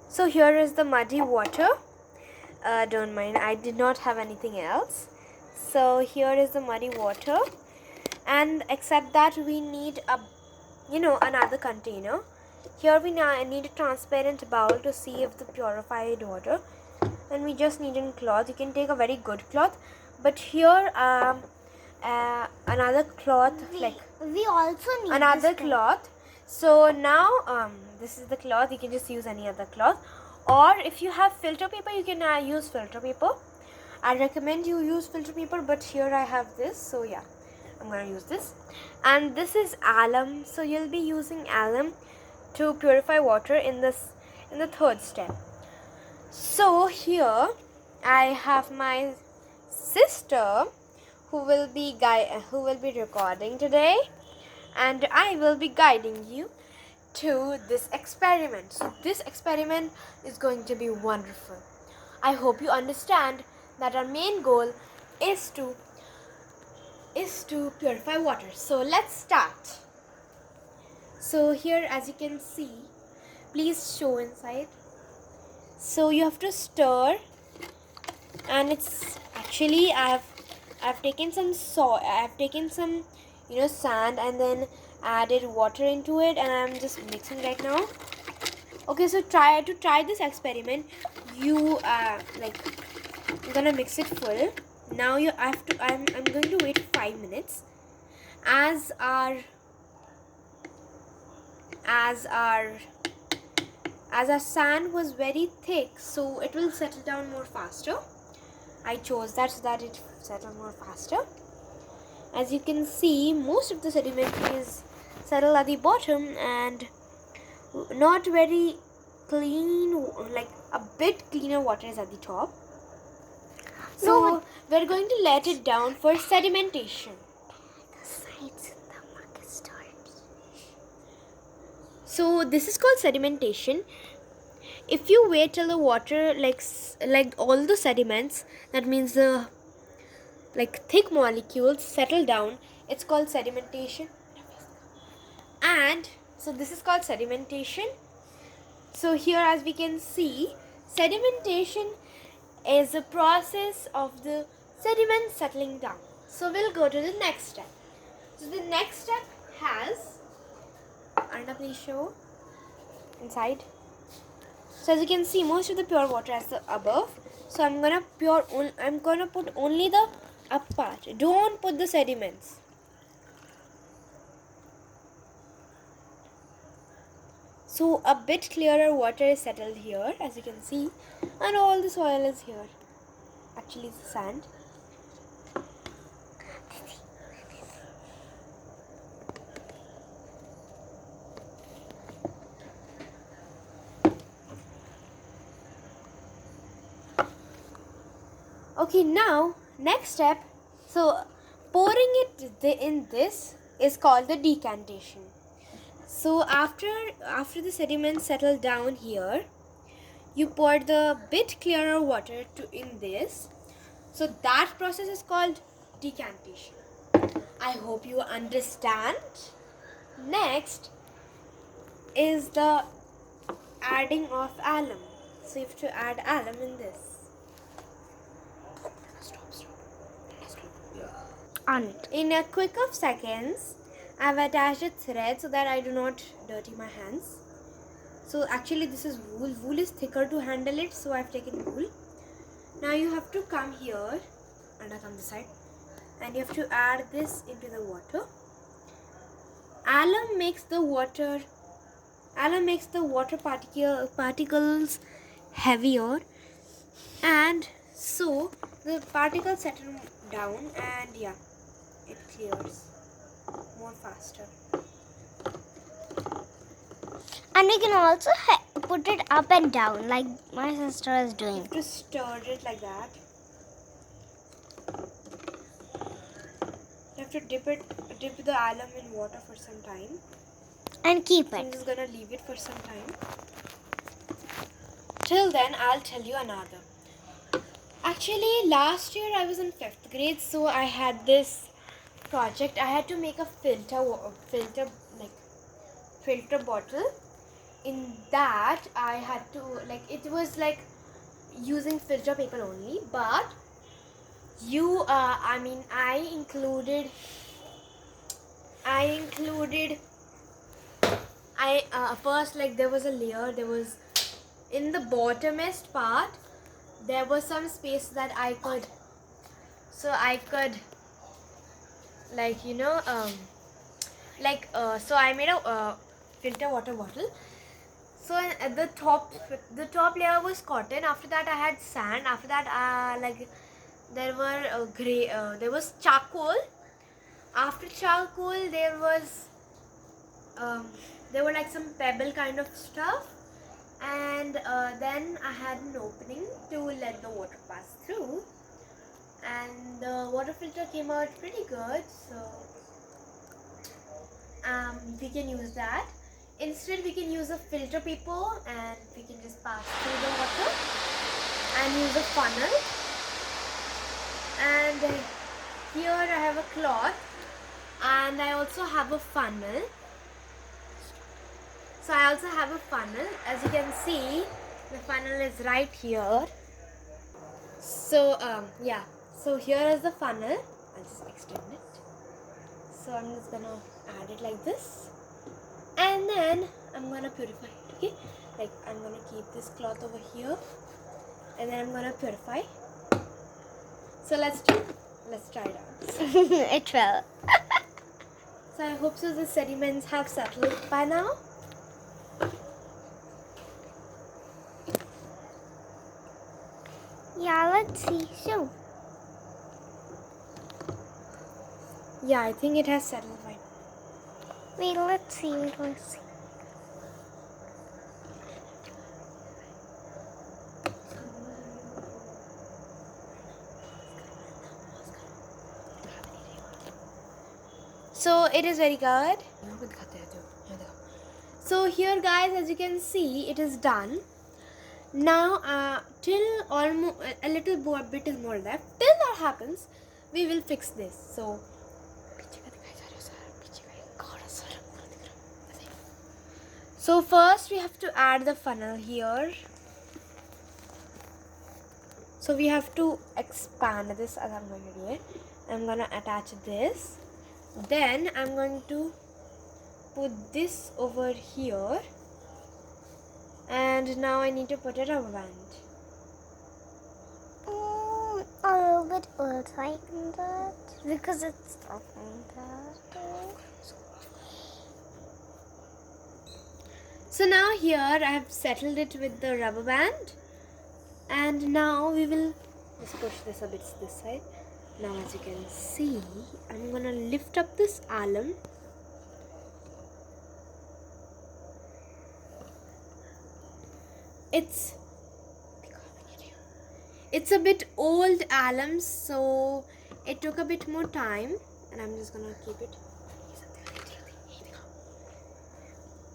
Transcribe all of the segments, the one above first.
So here is the muddy water. Don't mind, I did not have anything else. So here is the muddy water, and except that we need another container. Here we now need a transparent bowl to see if the purified water, and we just need a cloth. You can take a very good cloth, but here another cloth, we also need another cloth. So now this is the cloth. You can just use any other cloth, or if you have filter paper, you can use filter paper. I recommend you use filter paper, but here I have this, so yeah, I'm gonna use this. And this is alum, so you'll be using alum to purify water in the third step. So here I have my sister who will be recording today, and I will be guiding you to this experiment. So this experiment is going to be wonderful. I hope you understand that our main goal is to purify water. So let's start. So here, as you can see, please show inside. So you have to stir, and it's actually I've taken some sand and then added water into it, and I'm just mixing right now. Okay, so try this experiment. You I'm gonna mix it full. Now I'm going to wait 5 minutes as our sand was very thick, so it will settle down more faster. I chose that so that it settled more faster. As you can see, most of the sediment is settled at the bottom and not very clean, like a bit cleaner water is at the top. So we're going to let it down for sedimentation. So this is called sedimentation. If you wait till the water like all the sediments, that means the thick molecules settle down, it's called sedimentation. And so this is called sedimentation. So here, as we can see, sedimentation is a process of the sediment settling down. So we'll go to the next step. So the next step has, Arna, please show inside. So as you can see, most of the pure water is the above. So I'm gonna put only the up part. Don't put the sediments. So a bit clearer water is settled here, as you can see, and all the soil is here. Actually, it's sand. Okay, now next step. So pouring it in this is called the decantation. So after the sediments settle down here, you pour the bit clearer water in this. So that process is called decantation. I hope you understand. Next is the adding of alum. So you have to add alum in this. In a quick of seconds, I've attached a thread so that I do not dirty my hands. So actually this is wool. Wool is thicker to handle it, so I've taken wool. Now you have to come here, and I come this side, and you have to add this into the water. Alum makes the water particles heavier, and so the particles settle down, and yeah, it clears more faster. And we can also put it up and down like my sister is doing. You have to stir it like that. You have to dip the alum in water for some time. And keep it. I'm just gonna leave it for some time. Till then, I'll tell you another. Actually, last year I was in 5th grade, so I had this project. I had to make a filter bottle, in that I had to, like, it was like using filter paper only, but I included first, like, there was a layer, there was in the bottomest part there was some space that I could like, so I made a filter water bottle. So at the top layer was cotton. After that I had sand. After that like there were there was charcoal. After charcoal there were like some pebble kind of stuff, and then I had an opening to let the water pass through, and the water filter came out pretty good, so we can use that. Instead we can use a filter paper and we can just pass through the water and use a funnel. And here I have a cloth and I also have a funnel. So I also have a funnel. As you can see, the funnel is right here. So yeah, so here is the funnel. I'll just extend it. So I'm just gonna add it like this, and then I'm gonna purify it. Okay, like I'm gonna keep this cloth over here, and then I'm gonna purify. So let's try it out. It fell. So I hope so the sediments have settled by now. Yeah, let's see. So, Yeah, I think it has settled by now. wait, let's see. So it is very good. So here guys, as you can see, it is done. Now till almost a little bit is more left. Till that happens, we will fix this. So first we have to add the funnel here. So we have to expand this as I'm going to do it. I'm going to attach this. Then I'm going to put this over here. And now I need to put a rubber band. A little bit will tighten that because it's talking that. So now here I have settled it with the rubber band, and now we will just push this a bit this side. Now as you can see, I'm gonna lift up this alum. It's a bit old alum, so it took a bit more time, and I'm just gonna keep it.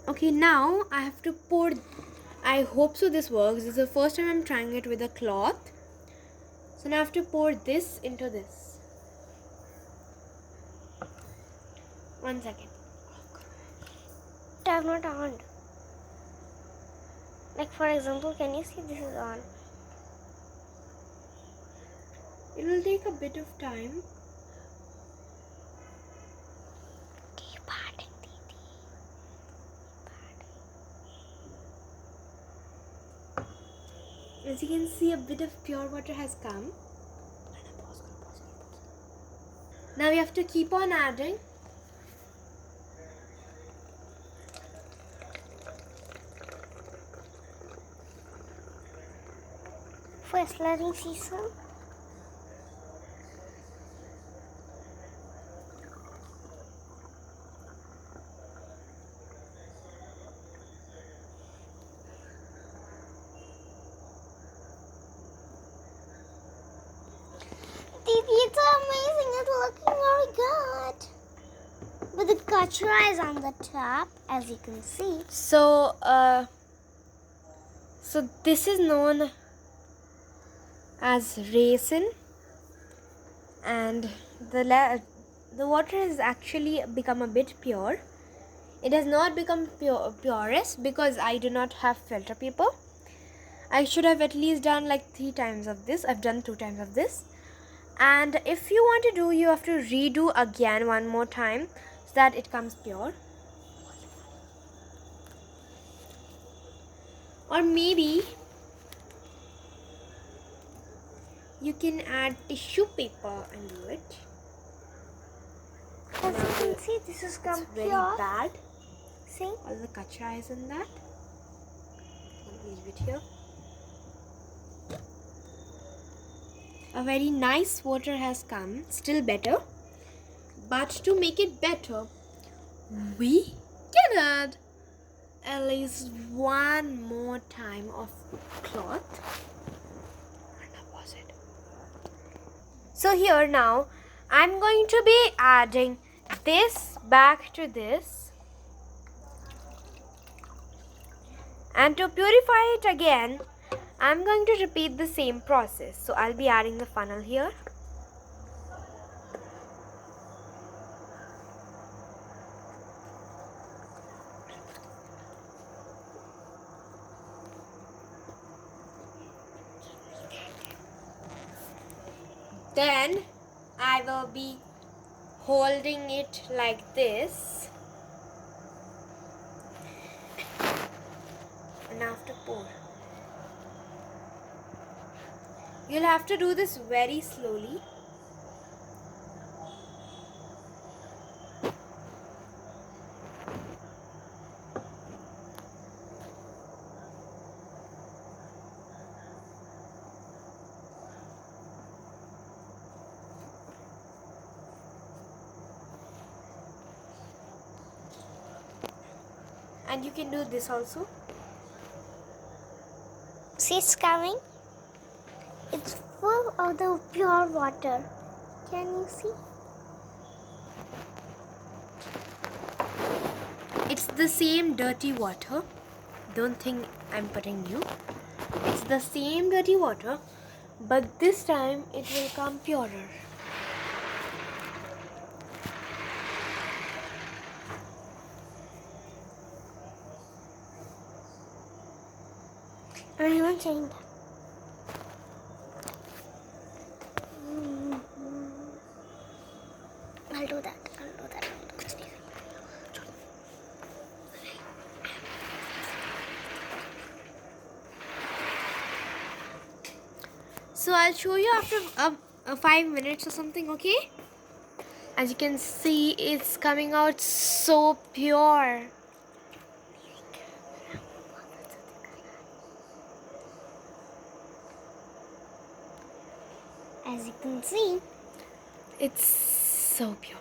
Okay, now I have to pour. I hope so this works. This is the first time I'm trying it with a cloth. So now I have to pour this into this. 1 second. It has not on. Like for example, can you see this is on? It will take a bit of time. As you can see, a bit of pure water has come. Now we have to keep on adding. First, let me see some. Didi, it's amazing. It's looking very good. But the kachra is on the top, as you can see. So this is known as resin, and the water has actually become a bit pure. It has not become purest because I do not have filter paper. I should have at least done like 3 times of this. I've done 2 times of this. And if you want to do, you have to redo again one more time so that it comes pure. Or maybe you can add tissue paper and do it. As you can see, this is It's very pure. bad. See? All the kachra is in that. I'll leave it here. A very nice water has come, still better. But to make it better, we can add at least one more time of cloth. So here now, I'm going to be adding this back to this. And to purify it again, I'm going to repeat the same process. So I'll be adding the funnel here. Then I will be holding it like this. And after pour. You'll have to do this very slowly. And you can do this also. See, it's coming. It's full of the pure water. Can you see? It's the same dirty water. Don't think I'm putting new. It's the same dirty water, but this time it will come purer. I'm not saying that. I'll do that. कुछ नहीं करना. So I'll show you after 5 minutes or something, okay? As you can see, it's coming out so pure. As you can see, It's so pure.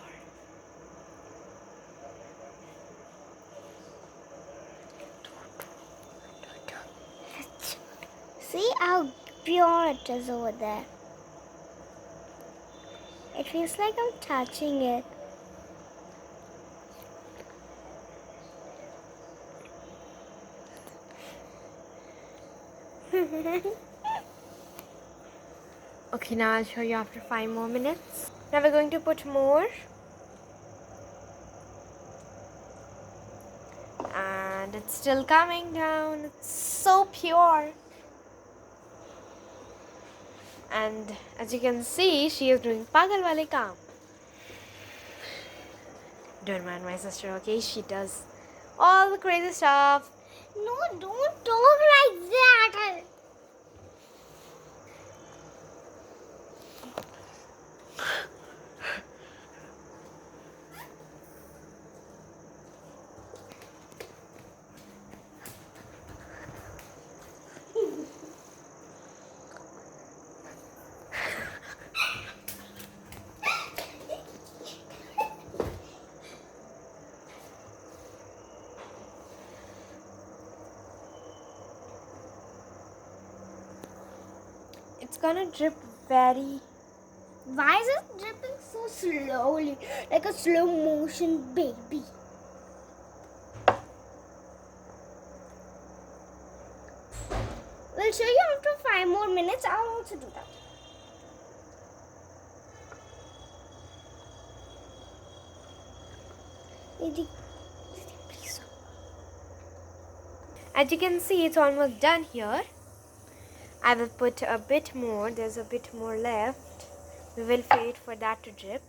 see how pure it is over there. It feels like I'm touching it. Okay, now I'll show you after 5 more minutes. Now we're going to put more. And it's still coming down. It's so pure. And as you can see, she is doing pagal wale kaam. Don't mind my sister, okay? She does all the crazy stuff. No, don't talk like that. It's gonna drip very. Why is it dripping so slowly, like a slow motion baby? We'll show you after 5 more minutes. I'll also do that. Didi, As you can see, it's almost done here. I will put a bit more. There's a bit more left. We will wait for that to drip.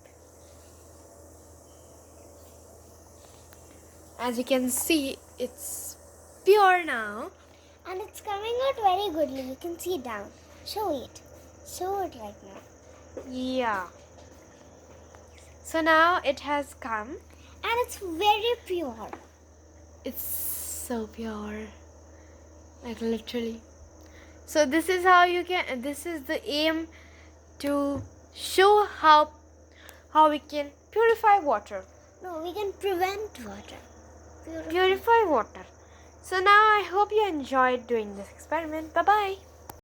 As you can see, it's pure now. And it's coming out very goodly. You can see it down. Show it. Show it right now. Yeah. So now it has come. And it's very pure. It's so pure. Like literally. So this is how you can, this is the aim to show how we can purify water. No, we can prevent water. Purify water. So now I hope you enjoyed doing this experiment. Bye bye.